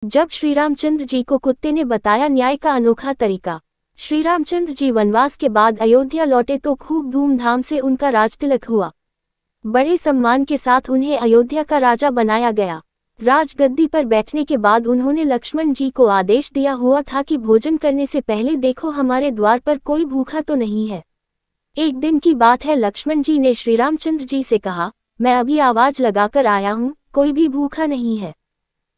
जब श्री रामचंद्र जी को कुत्ते ने बताया न्याय का अनोखा तरीका। श्री रामचंद्र जी वनवास के बाद अयोध्या लौटे तो खूब धूमधाम से उनका राजतिलक हुआ। बड़े सम्मान के साथ उन्हें अयोध्या का राजा बनाया गया। राजगद्दी पर बैठने के बाद उन्होंने लक्ष्मण जी को आदेश दिया हुआ था कि भोजन करने से पहले देखो हमारे द्वार पर कोई भूखा तो नहीं है। एक दिन की बात है, लक्ष्मण जी ने श्री रामचंद्र जी से कहा, मैं अभी आवाज लगाकर आया हूँ, कोई भी भूखा नहीं है।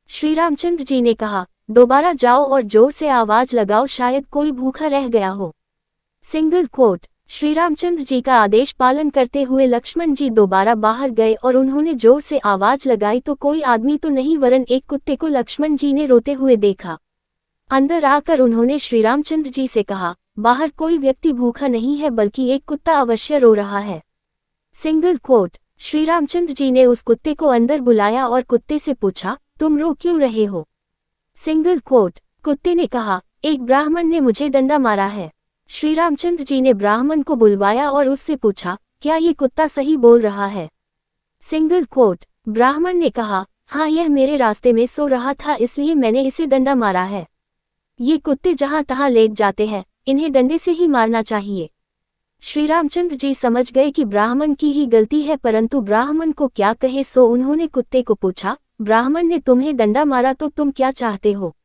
श्री रामचंद्र जी ने कहा, दोबारा जाओ और जोर से आवाज लगाओ, शायद कोई भूखा रह गया हो। Single quote. श्री रामचंद्र जी का आदेश पालन करते हुए लक्ष्मण जी दोबारा बाहर गए और उन्होंने जोर से आवाज लगाई तो कोई आदमी तो नहीं वरन एक कुत्ते को लक्ष्मण जी ने रोते हुए देखा। अंदर आकर उन्होंने श्री रामचंद्र जी से कहा, बाहर कोई व्यक्ति भूखा नहीं है बल्कि एक कुत्ता अवश्य रो रहा है। Single quote. श्री रामचंद्र जी ने उस कुत्ते को अंदर बुलाया और कुत्ते से पूछा, तुम रो क्यों रहे हो? Single coat. कुत्ते ने कहा, एक ब्राह्मण ने मुझे डंडा मारा है। श्री रामचंद्र जी ने ब्राह्मण को बुलवाया और उससे पूछा, क्या ये कुत्ता सही बोल रहा है? Single coat. ब्राह्मण ने कहा, हाँ, यह मेरे रास्ते में सो रहा था इसलिए मैंने इसे डंडा मारा है। ये कुत्ते जहां तहां लेट जाते हैं, इन्हें डंडे से ही मारना चाहिए। श्री रामचंद्र जी समझ गए कि ब्राह्मण की ही गलती है, परंतु ब्राह्मण को क्या कहे, सो उन्होंने कुत्ते को पूछा, ब्राह्मण ने तुम्हें डंडा मारा तो तुम क्या चाहते हो?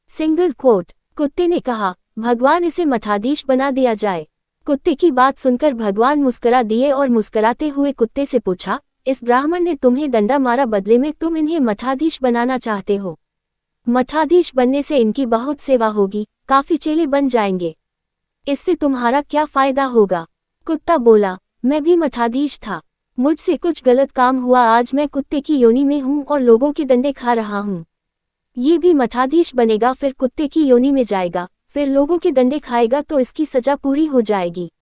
Single coat. कुत्ते ने कहा, भगवान इसे मठाधीश बना दिया जाए। कुत्ते की बात सुनकर भगवान मुस्कुरा दिए और मुस्कुराते हुए कुत्ते से पूछा, इस ब्राह्मण ने तुम्हें डंडा मारा, बदले में तुम इन्हें मठाधीश बनाना चाहते हो। मठाधीश बनने से इनकी बहुत सेवा होगी, काफी चेले बन जाएंगे। इससे तुम्हारा क्या फायदा होगा? कुत्ता बोला, मैं भी मठाधीश था, मुझसे कुछ गलत काम हुआ, आज मैं कुत्ते की योनि में हूँ और लोगों के डंडे खा रहा हूँ। ये भी मठाधीश बनेगा, फिर कुत्ते की योनि में जाएगा, फिर लोगों के डंडे खाएगा तो इसकी सजा पूरी हो जाएगी।